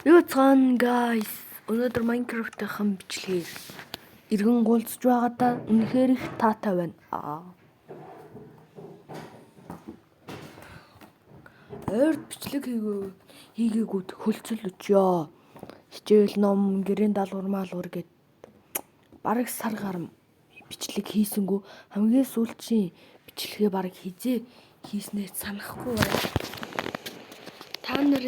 Юу цаана guys. Өнөөдөр Minecraft-ийн бичлэгээр иргэн гуулцж байгаадаа үнэхээр их таатай байна. Ойрд бичлэг хийгээгүүд хөлцөл өчөө. Хичээл ном, гэрийн даалгавар маалгавар гэд бараг сар гарам бичлэг хийсэнгүү хамгийн сүүлчийн бичлэгээ бараг хийснээр санахгүй байна. Та нар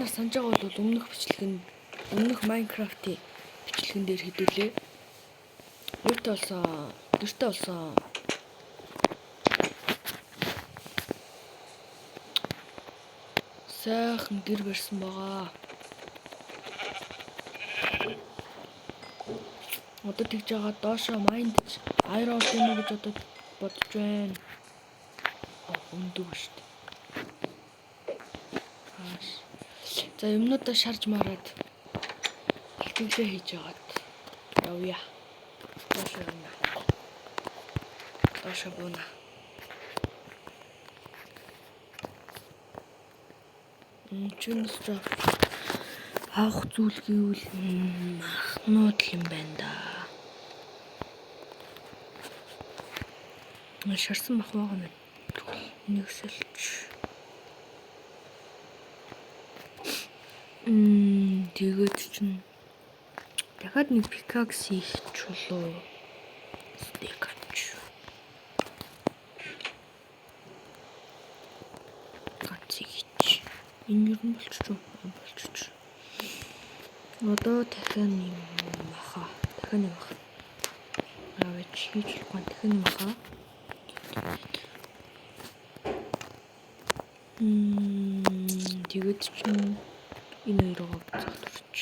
санаж байгаа бол өмнөх Minecraft-ийн бичлэгэн дээр хэдүүлээ. Гэртээ болсон. Сайхан гэр барьсан байгаа. Одоо тэгж байгаа доошоо майндж iron гэмэ гэж одоо бодож байна. Өндөг шүү дээ. За юмнуудаа шарж мараад бэлтгэлээ хийж агаад явъя. Доошоо бууна. Чинс авах зүйл гэвэл махнууд юм байна да. Шарсан мах байгаа юм. Нэгсэлч. Тэгээд чинь дахиад нэг пикакс хийх чулуу. Стекач. Гацгийч. Энэ юу болчих. Одоо дахиад нэг маха. Аваач хийж болохгүй дахиад маха. Тэгээд чинь энэ хоёроо буцаах турч.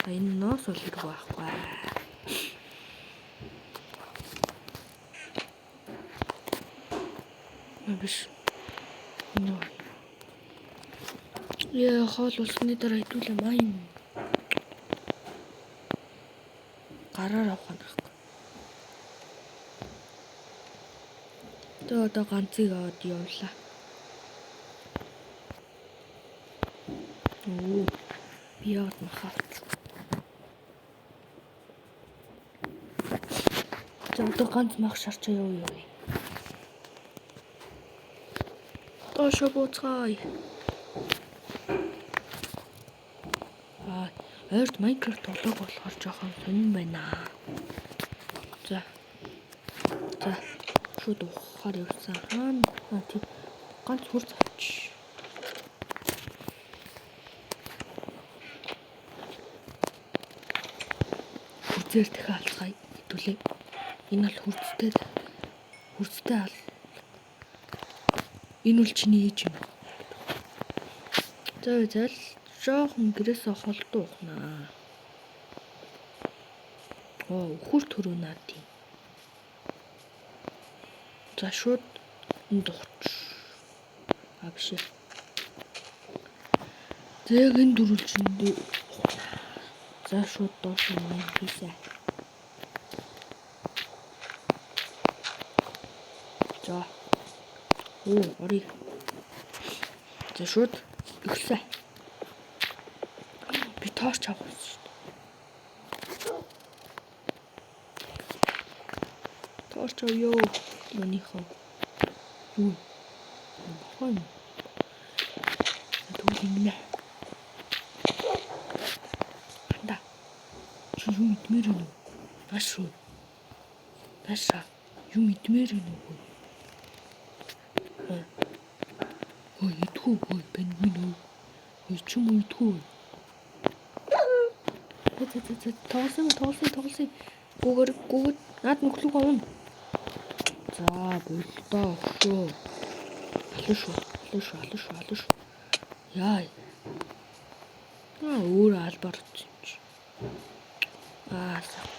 Энэ ноос бол хэрэг байхгүй. Биш. Яа, хоол усны дараа хэдүүлээ майн. Гараар авах нь. Одоо ганцыг аваад явлаа. Би яваад махаа. Одоо ганц мах шарчаа явъя. Доошо буцгаая. Ойрт Minecraft тоглох болохоор жоохон сонирн байна. За. Шууд ухахаар явсан. Тийм. Ганц хурц авч. Хурцээр дахиад алцгаая. Хэдүүлээ. Энэ бол хурцтай ал. Энэ бол чиний ээж юм. За жоохон гэрээсээ холдоо ухнаа. Хурд төрөө наа тийм. За шууд дуурч. Биш. Зэг энэ дөрвөлжинд. За шууд доош нь хийсэ. За. Ори. За шууд ихсэ. Би торч авах шүү дээ. Торч авъё. Манийхоо. Юу? Хон. Түлхинэ. Анда. Чи юу идмээр вэ? Башруу. Баша. Юу идмээр вэ? Идхүү пенгвин. Чим идхүү. Тоглосон. Гүгэр наад нөхлөг авна. За болдоо шүү. Алш. Яа. Өөр албаар чи.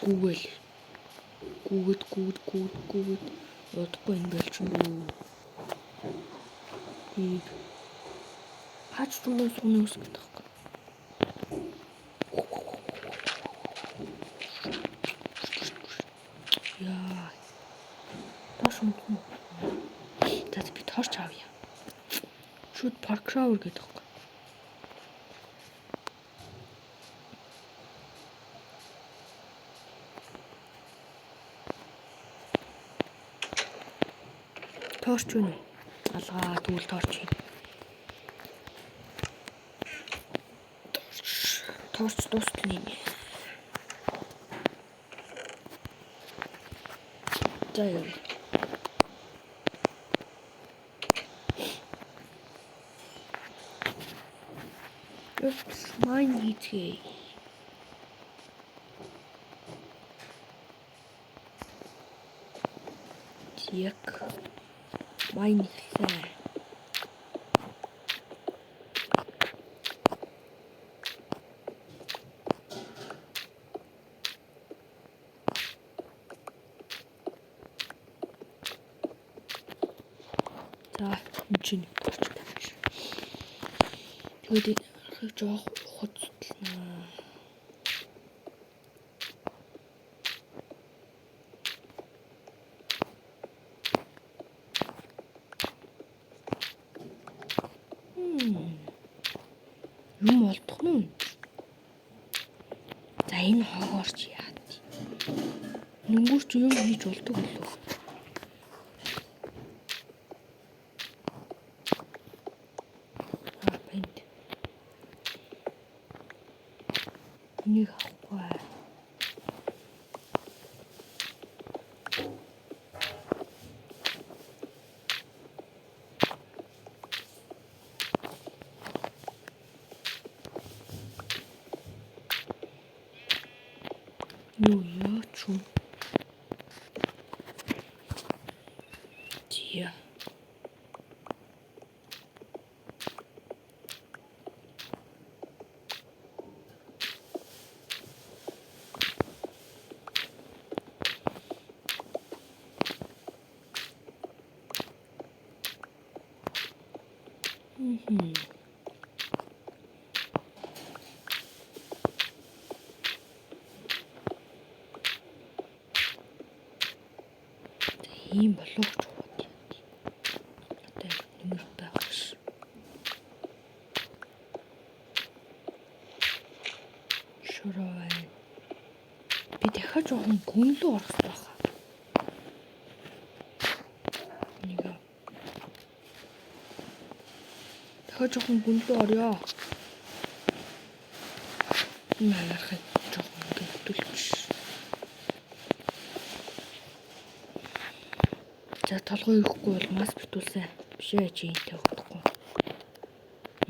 Гүүгэл. Гүүгэд. Удахгүй энэ болчихно. Хаач тундаа сууны ус гэдэг. Яа. Таш юм. Би торч авъя. Шууд парк шауер гэдэг. торч үнэ. Алгаа тэгвэл торч. Торч дуустал юм. За яа. Mine хийцгээе. Яг mine хийлээ. За энэ чинь болчихлоо. Тэгээд жоох хуцтлаа. Юм олдох нь. За энэ хоогоорч яад. Нүнгүүрч юм хийж болдог болов. Бэнд. Энийг авахгүй. Юу яач юм? Тиа. Ийм боловч бод. Одоо нэмэр байгаш. Шураа. Би дахиад жоохон гүнлүү орох байх. Нэг. Дахиад жоохон гүнлүү орё. Манайхад жоохон гэдүүлж. За толгой ирэхгүй бол мас битүүлсэн. Бишээ чи энтэй өгөхгүй.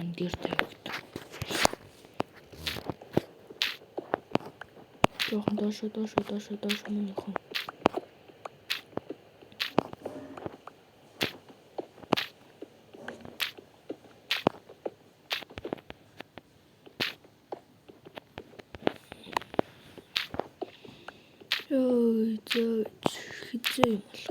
Энд дээр тавигд. Жоохон доош мөн ихэн. Ой, хэцүү юм бол.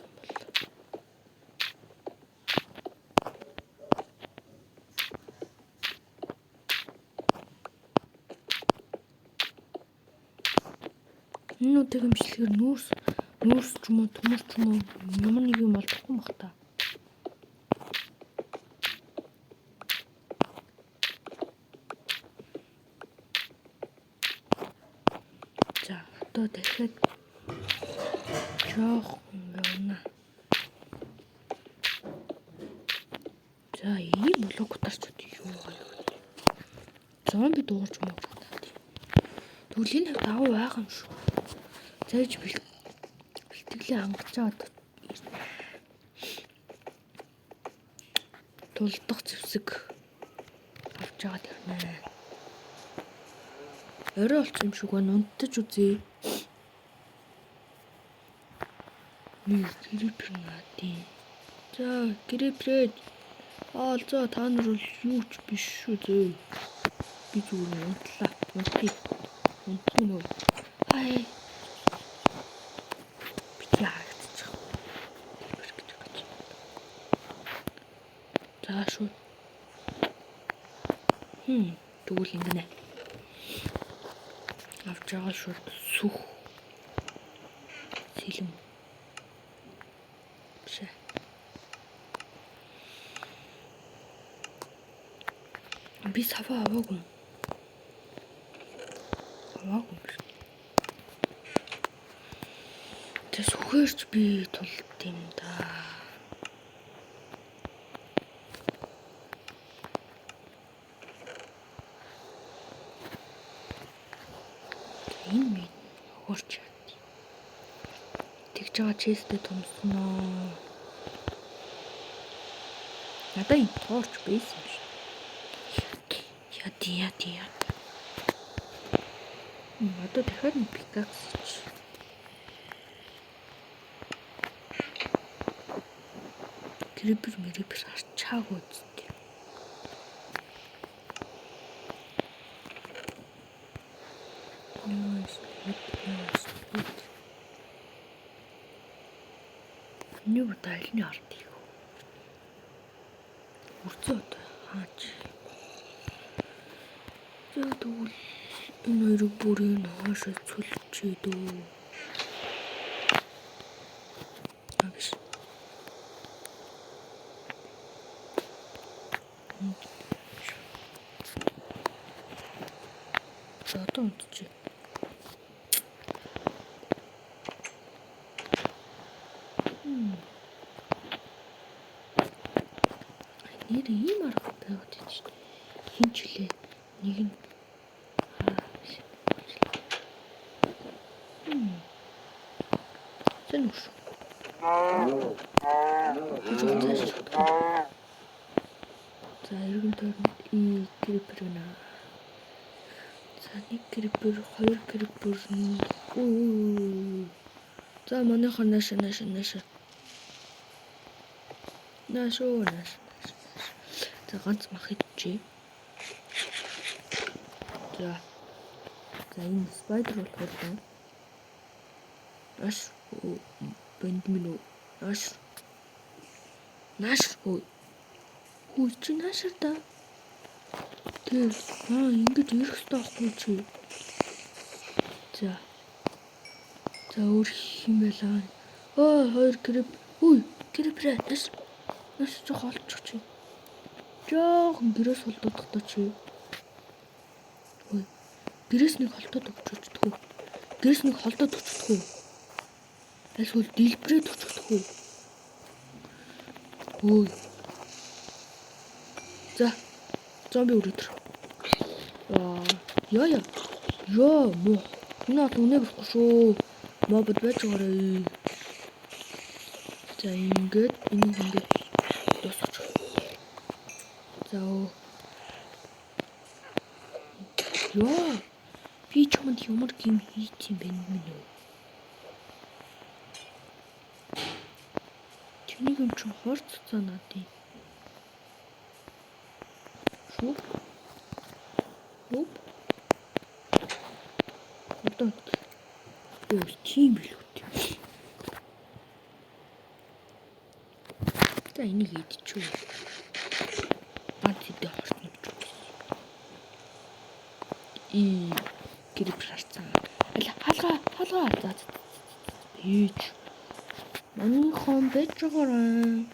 Энэ үдэг юмшлэгээр нүүрс ч юм уу төмөр ч юм уу юм нэг юм болдохгүй мах та. За одоо дахиад жоох явна. За ийм блокотарч юу гоё. Зомби дуурч муу надад. Тэгвэл энэ даваа байгаа юм шүү. Зайж бэлтгэлээ хангачаад тулдах зэвсэг авч яагаад явна. Орой болчих юм шиг байна. Унтаж үзье. Грипер наадын. За грипрээд за та нар бол юу ч биш шүү зөө. Би зүгээр унтлаа. Унтна уу? Хай. Би яагдчих. За шүү. Тэгвэл ингэнэ. Авч байгаа шууд сүх. Сэлэм. Би саваа аваагүй. Тэс үхээрч би тулд юм да. энэ минь өгөрч яа. Тэгж байгаа честтэй томсноо. Надаа энэ торч байсан юм шиг. Яа. Одоо дахиад нэг пикакс. Крипер арчаагүй үстэй. Nice. Нэг удaalны арт юу. Үрцөө одоо хаач. За тэгвэл энэ хоёрыг бүрийн хаашаа цөлчээ дөө. Агш. Одоо унтчих. Нэр ийм аргатай байгаад байна шүү дээ. Хин ч үлээ нэг нь Сэн үш. За эргэн тойронд крипер гэнэ. За нэг крипер, хоёр крипер. За манайхан нааш. Наашоо. За ганц мах идчихье. За энэ спайдер болохоор байна. Наш бэнд минь наш хүү чи нашар да. Тэр ингэж ирэх хэрэгтэй байхгүй чи. За өөр юм байла. Хоёр крипер наш жоо олчих чи. Жоохон гэрээс холдох та чи. Гэрээс нэг холдоод өгчихдгүү. Эсвэл дэлбэрээд өгчихдгүү. За зомби өрөөдөр. Яа муу. Наад үнэ болохгүй шүү. Мобд байж байгаарай. За ингээд дуусгач. За би чамд ямар гим хийх юм бэ минь үү? Чиний юм чи хорц цаанаа тий. Шүүп. Одоо тийм билүү. За энийг идчихв. Баадтай хорцно гэж байна. Крипер харцаа. Халгаа. За. Бич. Манайхан байж байгаарай.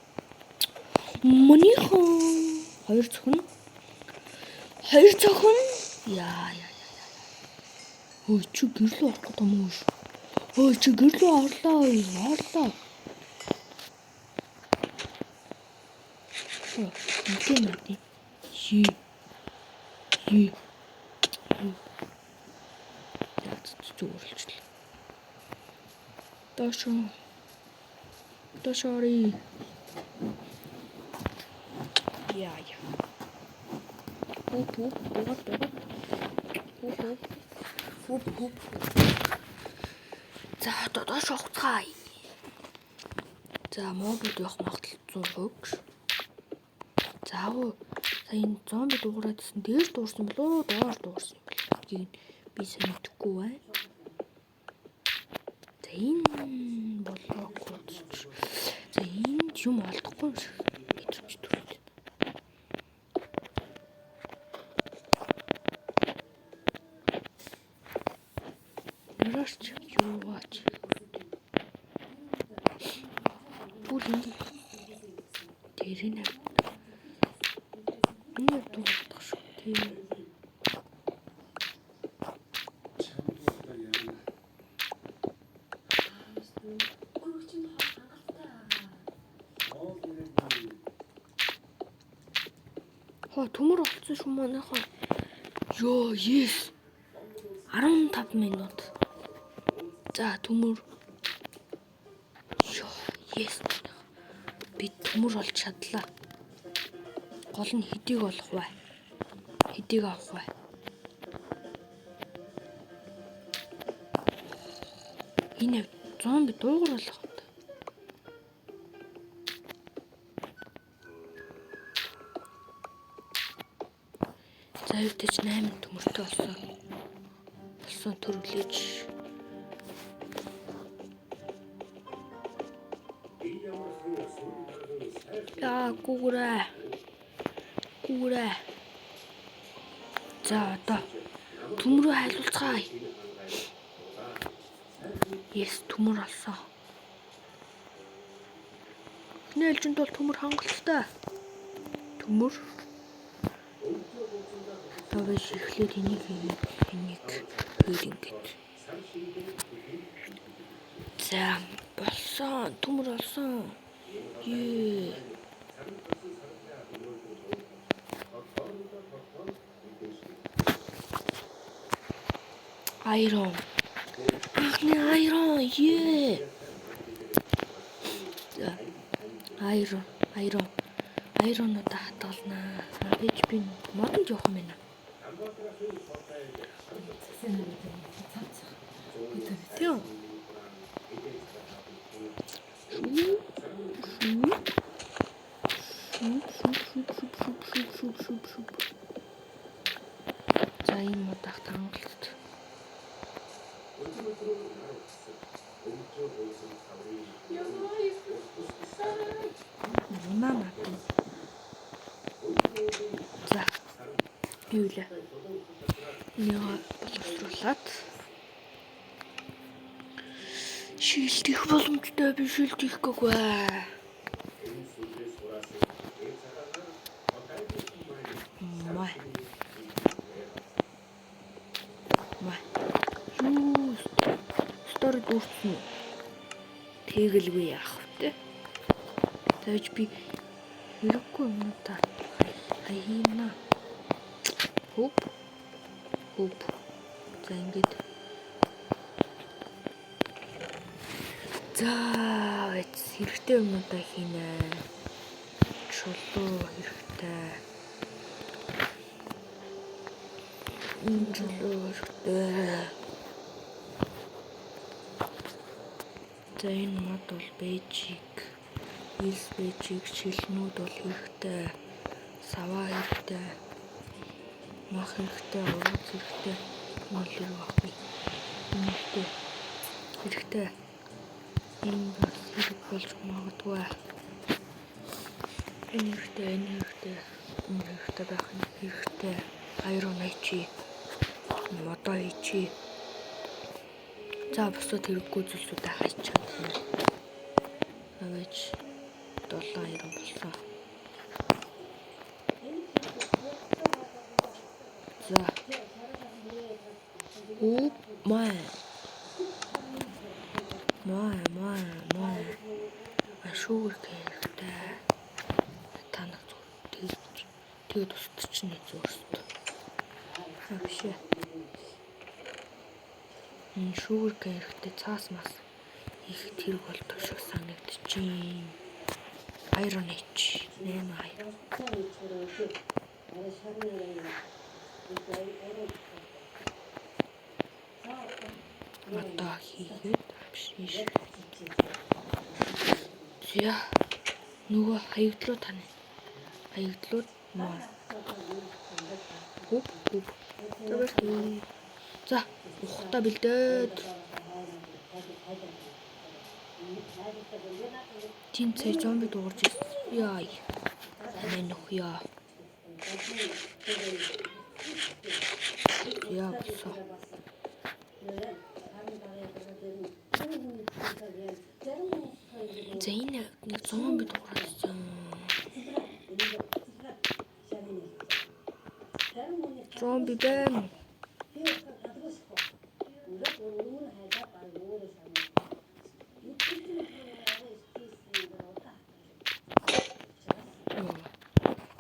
Хоёр цохон. Яа. Чи гэрлөө орох гэдэг юм уу? Чи гэрлөө орлоо. Үнтэй надий. Зүгөрлжлээ. Дошори. Яа. Хоп. За доош ухцгаая. За мобилд явах магадлал 100%. За энэ зомби дуурайдсан дээр дуурсан болоо доор дуурсан юм байна. Би сайн мэдэхгүй байна. За энэ болоогүй. За энэ юм олдохгүй юм шиг мэдэрч төрөл. Яраач юу бач. Бүр ингэ тэрэнэ. Энэ дуурах шүү дээ. Төмөр олцсон шүү манайхаа. Yes. 15 минут. За төмөр. Yes. Би төмөр олж чадлаа. Гол нь хэдийг олох вэ? Хэдийг авах вэ? Энэ зомби дуугар болох юм. За өвдөж 8 төмөртэй болсон. Болсон төрүүлж. Яа, гүрээ. За одоо төмрөө хайлуулцгаая. Yes, төмөр алсан. Нээлжинд бол төмөр хангалттай. Төмөр. Тавж ихлээр энийг ингээд. За болсон, төмөр алсан. Ее. Iron. Ахны iron. Ее. За. Iron-уудаа хадгалнаа. Ээж би модонд явах юм байна. Тийм. За энэ модах тангалт. Мама. За. Юу лээ? Яа, боловсруулаад. Шилдэх боломжтой би шилдэхгүй. Май. Юу? Стори дүүрсэн. Тэгэлгүй яах вэ? Тэгж би хэрэггүй юм та. Хаяна. Хоп. За ингэж. За хэрэгтэй юмудаа хийнэ. Чулуу хэрэгтэй. За энэ мод бол бэжик. Бэжик шилнүүд бол хэрэгтэй. Саваа хэрэгтэй. Мах хэрэгтэй, урууц хэрэгтэй. Мөлөр баггүй. Хэрэгтэй. Энэ бас хэрэг болж магадгүй. Энэ хэрэгтэй байх нь хэрэгтэй. Iron ичи. Модоо ичи. За босоод хэрэггүй зүйлсүүдээ хайчаа. Аваач 7 Iron болсон. За. Май. Ашуур хэрэгтэй. Танах зүгээр тэгээд устчны зүрст. Вообще. Энэ шүүр хэрэгтэй цаас мас их тэрэг болдог шиг санагдчихээн. Iron Age 8 Iron. Мата хийгээд авшиж. За нөгөө хаягдлууд тань. Хаягдлууд маа. Хоп. За ухта бэлдээд. Тинцээ зомби дуурж ирсэн. Яй. Амин нөхья. Яа босоо. Зэйнэ нэг зомби дуурсан. Зомби байна.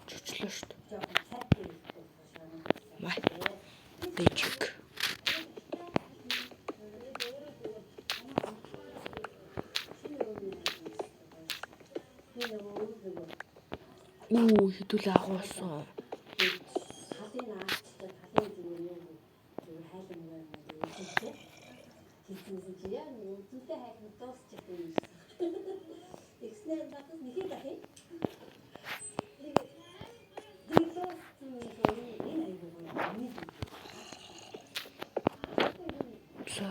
Чучлаа шүү дээ. Май. Бэжик. хэдүүлээ агуулсан. За.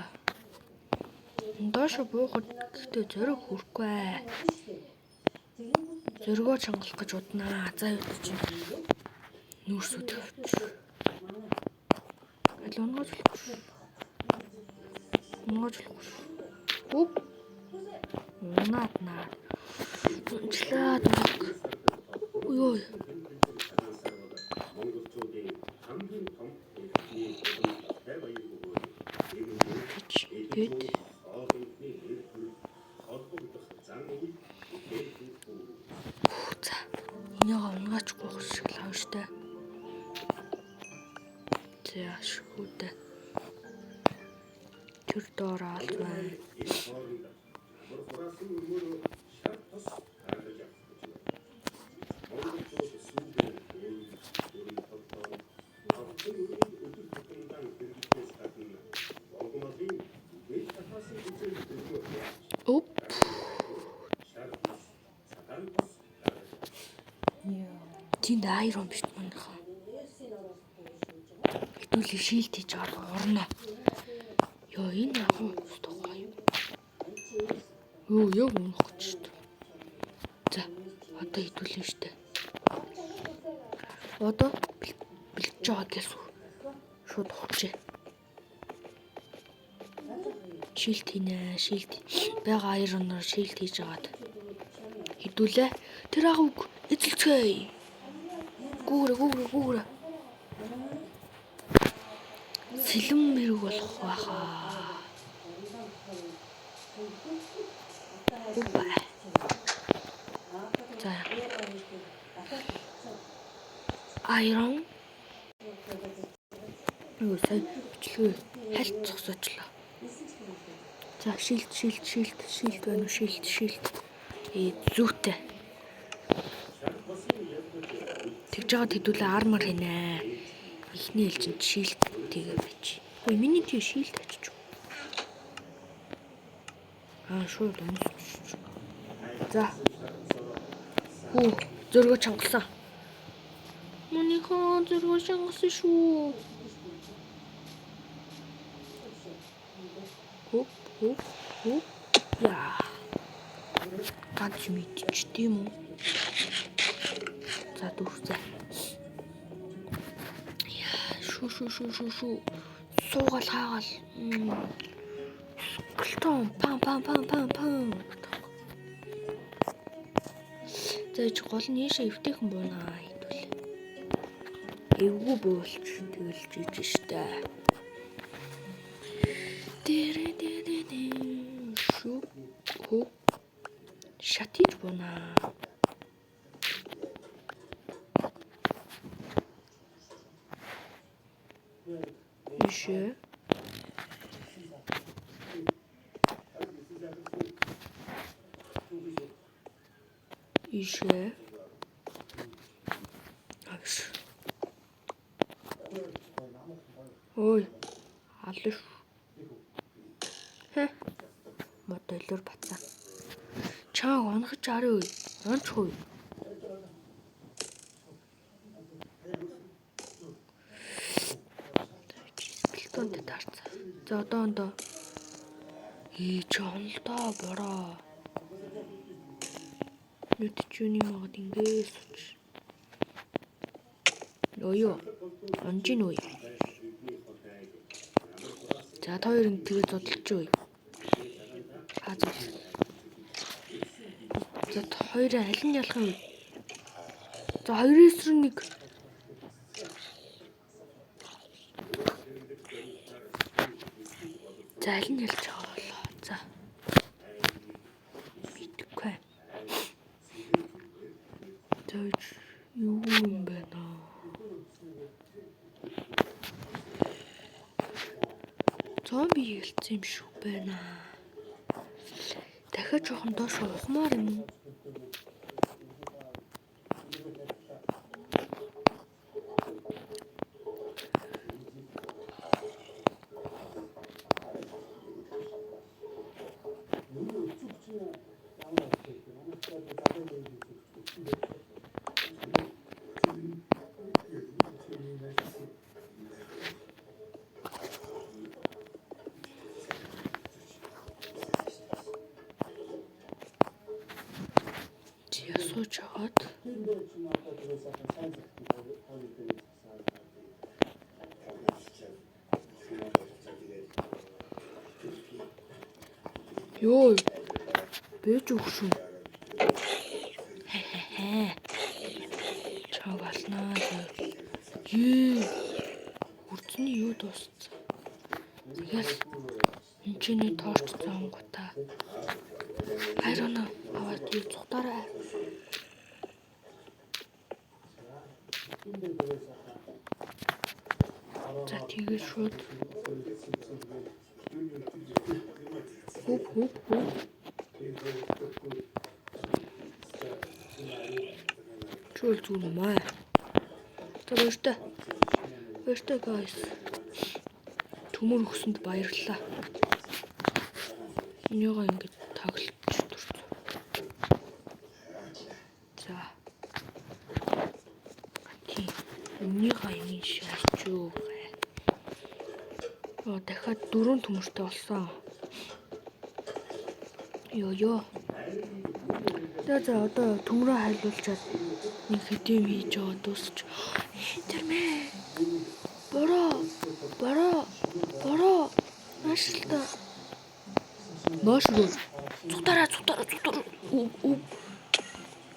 Доош буухад гэхдээ зориг хүрхгүй ээ. Зоригоо чангалах гэж уднаа. За юу чинь. Нүүрсүүд тавьчих. Аль унгаачлахгүй. Унгаачлахгүй. Үп. Унаад. Унчлаад баг. Ой. Гэт. За. Энийг унгаачихгүй шиг л авна штэ. За шүүдэ. Тэр доороо л байна. Оп. Тэнд айрон биш манайхаа. Хэдүүлээ шилд хийж орно. Йоо энэ агуу тохой. Юу яг унах гэж шүү. За одоо хэдүүлээ штэ. Одоо бэлж байгаа гэсэн. Шууд ухчихъя. Шилд хийнэ. Шилд. Бага айроноор шилд хийж агаад. Хэдүүлээ. Тэр агууг эзэлцгээе. Гүүрэ. Сэлэм мэрэг болох байхаа. Упа. За. Айрон. Юу сая бичлээ. Хальт зогсоочлоо. За шилд байна уу? Шилд. Зүйтэй. Тэгж жаад хэдүүлээ армор хийнэ. Ихний элчэнд шилд тэгээ бич. Ой миний тий шилд очиж. Шууд өмсөж. За. Зөргөө чангалсан. Манайхаа зөргөө чангалсан шүү. Хоп. Яа. Ганц мэдчих тийм үү? За дүүрсэ. Яа, шүү. Суугаал хаагаал. Скелтон пам. Зэж гол нь ийшээ эвтэйхэн буунаа хэдүүл. Эвгүй буулч тэгэлж иж штэ. Шүү. Шатиж буунаа. Ишээ. Авш. Ой. Алш. Модолор бацаа. Чаа онхож арай. Онч хүй. Скелтонд таарцаа. За одоо. Чонлдоо бороо. Нүд чүний магад ингээс уч. Ёо. Онжин үе. За хоёрын тэгээ зодолч үе. За хоёрын аль нь ялах вэ? За 2-1. За аль нь ялж байгаа болоо. За. Битгэхгүй. Зөөж юу юм бэ наа? Зомби хэлсэн юм шүү байна. Дахиад жоохон доош ухмаар юм. сууж хагаад ёо бэж өгшөө чав алнаа үрдний юу дууссан. Тэгэл энэчний торч зоонгуудаа хайрана аваад юу цухтаарай. За тэгээд шууд хөп чул зүмээ. Баяртай guys. Төмөр өгсөнд баярлалаа. Энийгээ ингэж таглаж дурсан. За. Тийм. Энийгээ шаачуу. Дахиад 4 төмөртэй болсон. Ёо. За одоо төмрөө хайлуулчаад нэг хэдэм хийж байгаа дуусч. Интермэ. Бороо. Нашлта. Нашлуу. Цутараа.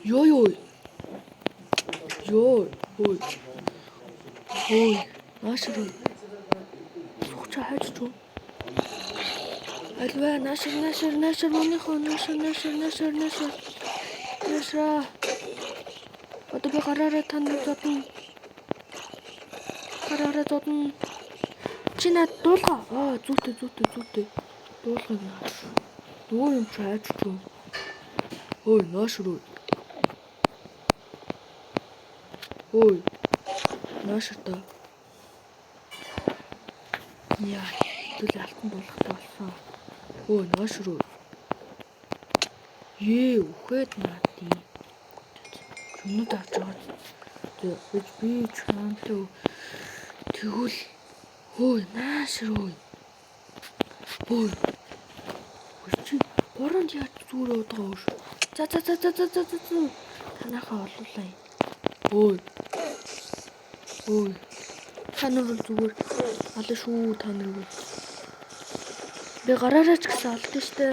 Ёо. Ой. Нашлуу. Цугчаа хайж чуу. Альва нашир монихоо нашир. Одоо би гараараа тань зодно. Чи над дуулгаа. Зүйтэй. Дуулгыг нааш. Дуу юм чи хайж чуу. Ой, наашир. Ой. Наашир та. Яа, дүүл алтан дуулгатай болсон. Ой, наашир. Үхээд наати. Юмнууд авч байгаа. Би чамтай тэгвэл ой наашир. Ой. Чи бороонд яаж зүрээ удаа ш. За. Танахаа олуулаа. Ой. Танаар зүгээр аль шүү танаар. Би гараараа ч гэсэн алдсан штэ.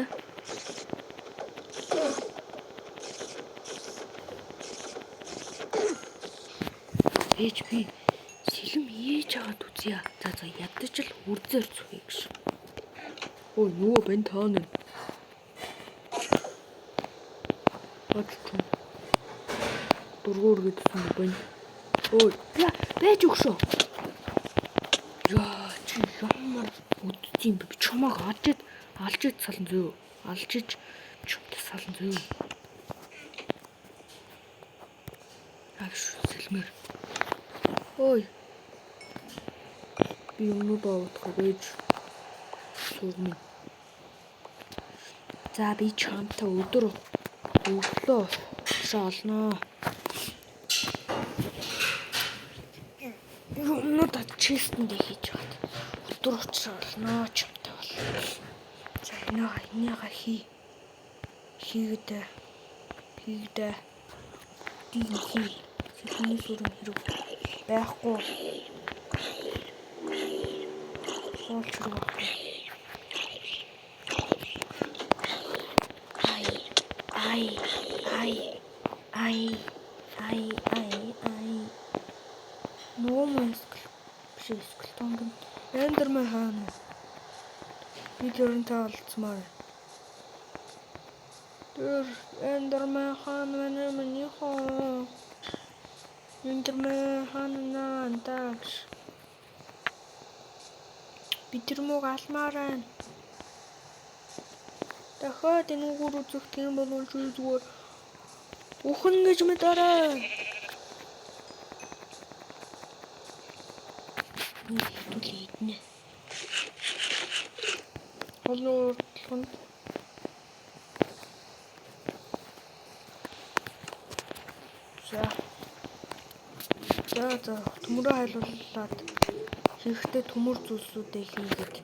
Ээж би сэлэм ээж аваад үзье. За ядаж л үрдээр зүхий гэж. Ой нөгөө бэн таана. Бачгүй. Дургуур гэдсэн бэн. Ой байж өгшөө. Яа чи ямар үдцэн би чамааг алжиж салан зөө. Алжиж чамтай салан зөө. Авш сэлмэр. Ой. Би юмудаа утгаа байж сурна. За би чамтай өглөө шаалнаа. Юмудаа честэндээ хийж бат. Өдөр уучраалнаа чамтай бол. За энийгээ хийгдэ. Сэлмний сүрэн хэрэг байхгүй. Олчроо. Ай. Номэскл. Скэлтонг. Эндермэн хаана. Би тэрнтэй олцмаар. Эндермэн хаана минийхоо. Эндермэн хаана антагш. Би тэрмөг алмаарай. Дахиад энэ үгээр үзэх тийм бол зүгээр ухын гэж мэдэрэй. Иднэ. Олоо. За төмөрөө хайлуулаад хэрэгтэй төмөр зүйлсүүдээ хийгээд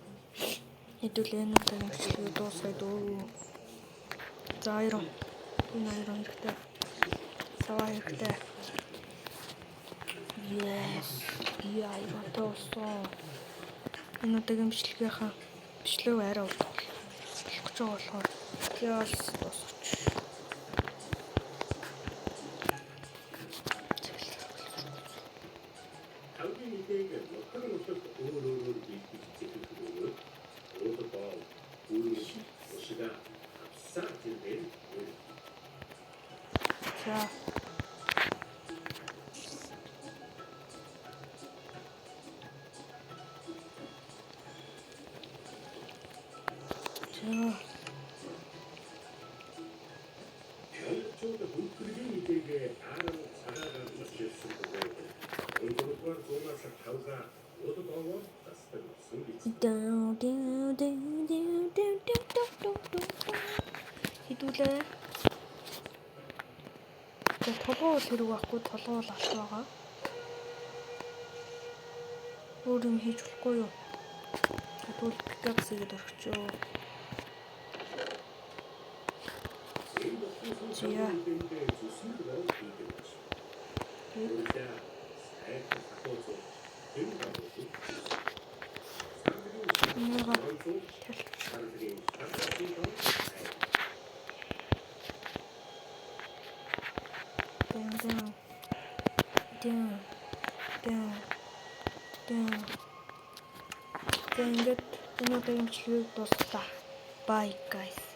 хэдүүл энэ удаа нэгчлээ дуусгаад өө. За 2 хэрэгтэй. Лава хэрэгтэй. Yes. Яа, ятоосоо. Энэ удаагийн бичлэг арай урт болох гэж байгаа болохоор яас дуусгач. За. Хидүүлээ. За толгой бол хэрэг байхгүй, толгой бол алт байгаа. Өөр юм хийж болохгүй юу? Тэгвэл пикапсыгээд орчихоо. Зя. Ингээд энэ удаагийн бичлэгийг дуусгала. Bye guys.